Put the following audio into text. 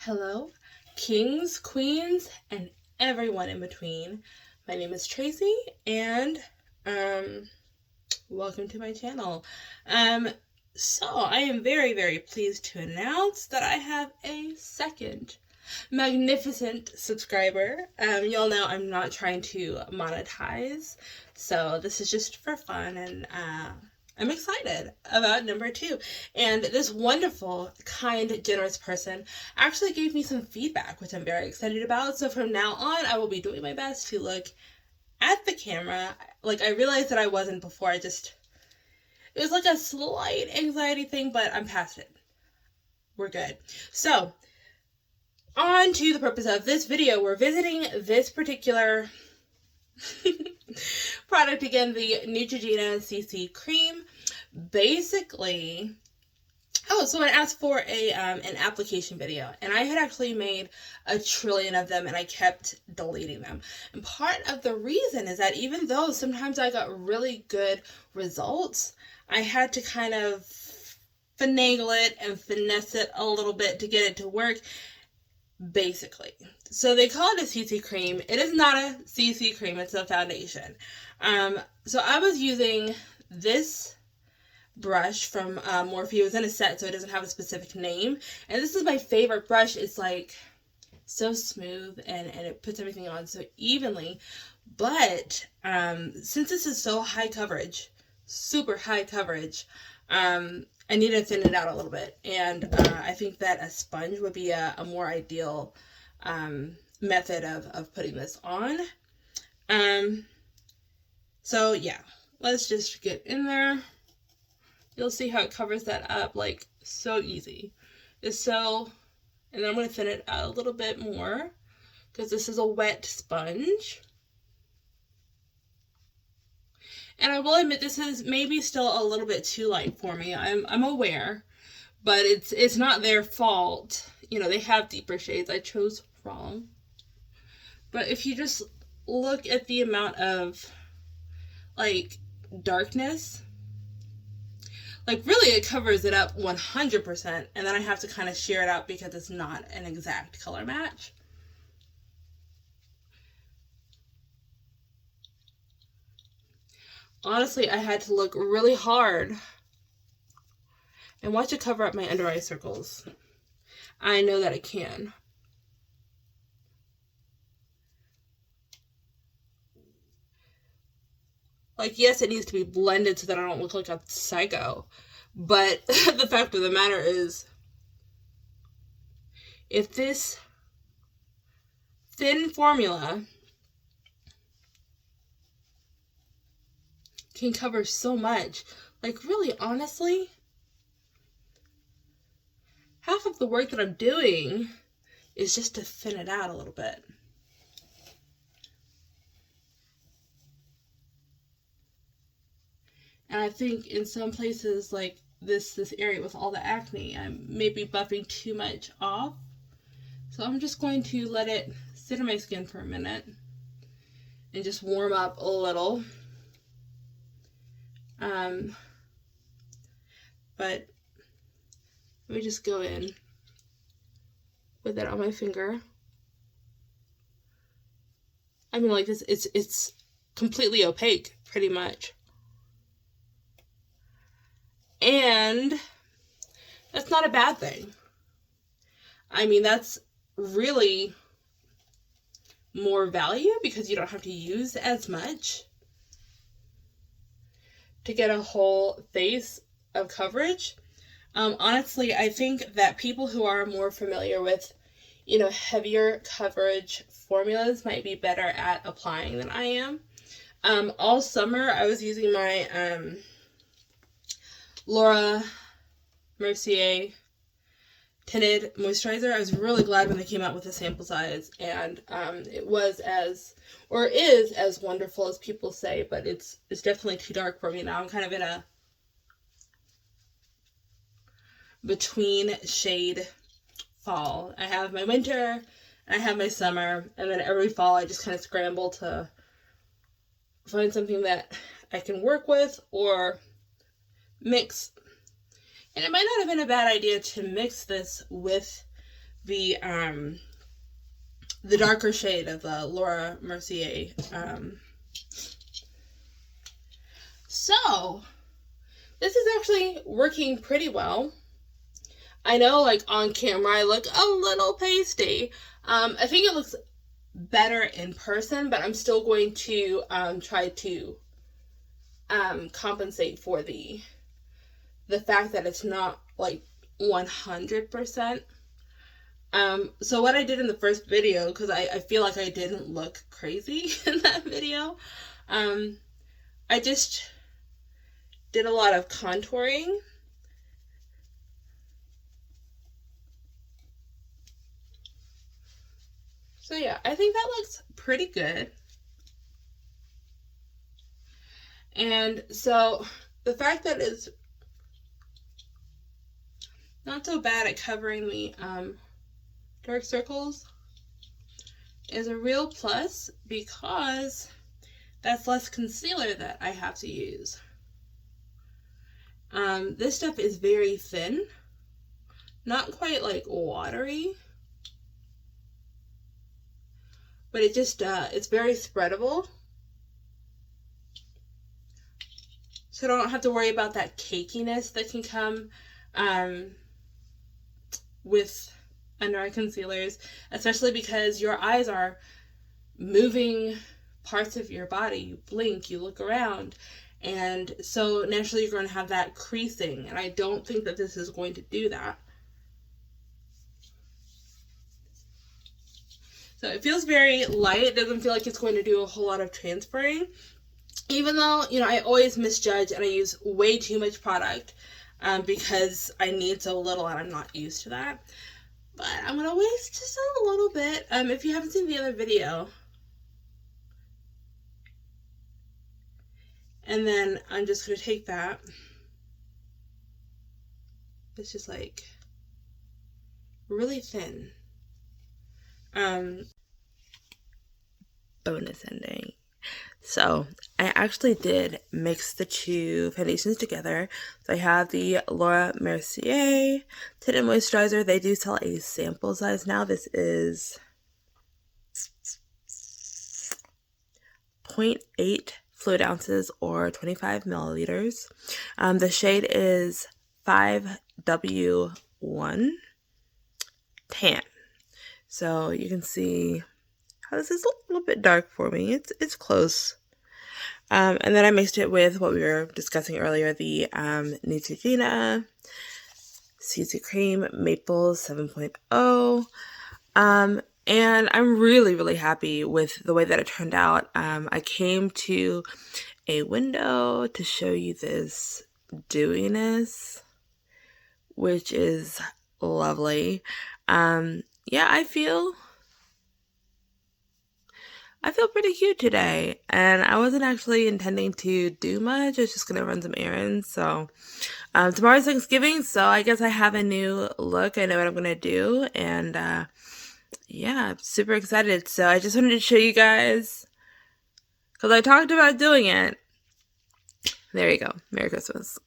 Hello, kings, queens, and everyone in between. My name is Tracy, and welcome to my channel. So I am very, very pleased to announce that I have a second magnificent subscriber. Y'all know I'm not trying to monetize, so this is just for fun, and I'm excited about number 2. And this wonderful, kind, generous person actually gave me some feedback, which I'm very excited about. So from now on, I will be doing my best to look at the camera. Like, I realized that I wasn't before. It was like a slight anxiety thing, but I'm past it. We're good. So, on to the purpose of this video. We're visiting this particular product again, the Neutrogena CC cream. Basically, so it asked for an application video, and I had actually made a trillion of them, and I kept deleting them. And part of the reason is that even though sometimes I got really good results, I had to kind of finagle it and finesse it a little bit to get it to work, basically. So they call it a CC cream. It is not a CC cream, it's a foundation. So I was using this brush from Morphe. It was in a set, so it doesn't have a specific name. And this is my favorite brush. It's like so smooth, and it puts everything on so evenly. But since this is so high coverage, super high coverage, I need to thin it out a little bit. And I think that a sponge would be a more ideal method of putting this on. So yeah, let's just get in there. You'll see how it covers that up, like, so easy. And then I'm going to thin it out a little bit more, because this is a wet sponge. And I will admit, this is maybe still a little bit too light for me. I'm aware, but it's not their fault. You know, they have deeper shades. I chose wrong. But if you just look at the amount of, like, darkness, like, really it covers it up 100%, and then I have to kind of shear it out because it's not an exact color match. Honestly, I had to look really hard and watch it cover up my under eye circles. I know that it can. Like, yes, it needs to be blended so that I don't look like a psycho. But the fact of the matter is, if this thin formula can cover so much, like, really, honestly, half of the work that I'm doing is just to thin it out a little bit. And I think in some places, like this area with all the acne, I'm maybe buffing too much off. So I'm just going to let it sit on my skin for a minute and just warm up a little. But let me just go in with it on my finger. I mean, like this, it's completely opaque, pretty much. And that's not a bad thing. I mean, that's really more value because you don't have to use as much to get a whole face of coverage. Honestly, I think that people who are more familiar with, you know, heavier coverage formulas might be better at applying than I am. All summer I was using my Laura Mercier tinted moisturizer. I was really glad when they came out with the sample size, and it was is as wonderful as people say, but it's definitely too dark for me now. I'm kind of in a between shade fall. I have my winter and I have my summer, and then every fall I just kind of scramble to find something that I can work with or mix. And it might not have been a bad idea to mix this with the darker shade of the Laura Mercier. So this is actually working pretty well. I know, like, on camera I look a little pasty. I think it looks better in person, but I'm still going to try to compensate for the fact that it's not like 100%. So what I did in the first video, because I feel like I didn't look crazy in that video, I just did a lot of contouring. So yeah, I think that looks pretty good. And so the fact that it's not so bad at covering the dark circles is a real plus, because that's less concealer that I have to use. This stuff is very thin, not quite like watery, but it just it's very spreadable, so I don't have to worry about that cakiness that can come with under eye concealers, especially because your eyes are moving parts of your body. You blink, you look around, and so naturally you're going to have that creasing, and I don't think that this is going to do that. So it feels very light. It doesn't feel like it's going to do a whole lot of transferring, even though, you know, I always misjudge and I use way too much product because I need so little and I'm not used to that. But I'm going to waste just a little bit. If you haven't seen the other video, and then I'm just going to take that. It's just like really thin. Bonus ending. So I actually did mix the two foundations together. So I have the Laura Mercier tinted moisturizer. They do sell a sample size now. This is 0.8 fluid ounces or 25 milliliters. The shade is 5W1 Tan. So you can see how this is a little bit dark for me. It's close. And then I mixed it with what we were discussing earlier, the Neutrogena CC Cream Maple 7.0. And I'm really, really happy with the way that it turned out. I came to a window to show you this dewiness, which is lovely. Yeah, I feel pretty cute today, and I wasn't actually intending to do much. I was just gonna run some errands. So tomorrow's Thanksgiving, so I guess I have a new look. I know what I'm gonna do, and yeah, I'm super excited. So I just wanted to show you guys, because I talked about doing it. There you go. Merry Christmas.